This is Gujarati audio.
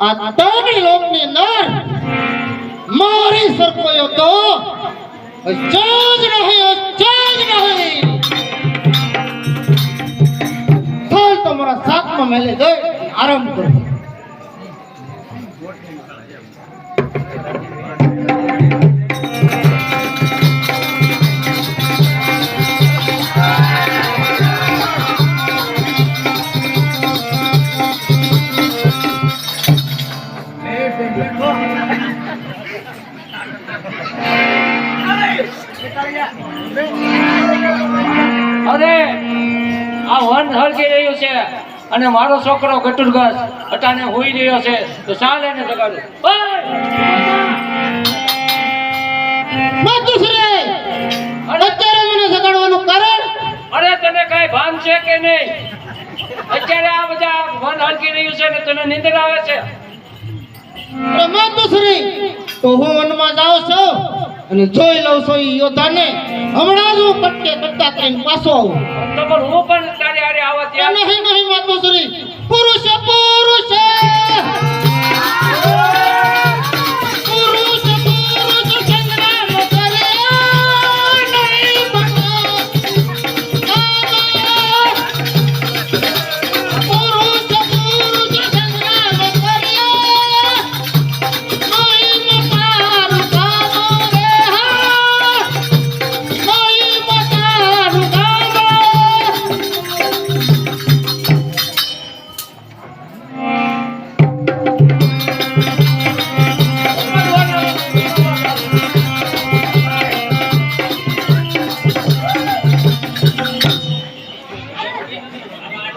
આ તગડી લોકની અંદર મારી સરકોયો તો અજાજ નહીં ચાલ તમારા સાતમાં મેલે જઈ આરામ કરો અરે આ વન હળગી રહ્યું છે અને મારો છોકરો ગટુરગસ અટાણે હોઈ રહ્યો છે તો ચાલ એને જગાડું. અત્યારે મને જગાડવાનું કારણ અરે તને કઈ ભાન છે કે નહીં? અત્યારે આ બધા વન હળગી રહ્યું છે ને તને નીંદર આવે છે? તો હું વનમાં જાઉં છું અને જોઈ લઉં છું ઈ યોદ્ધાને હમણાં જ હું કટકે કટકા કરીને પાછો આવું. તો પણ હું પણ તારી હારે આવવા તૈયાર નહીં માતુશ્રી પુરુષ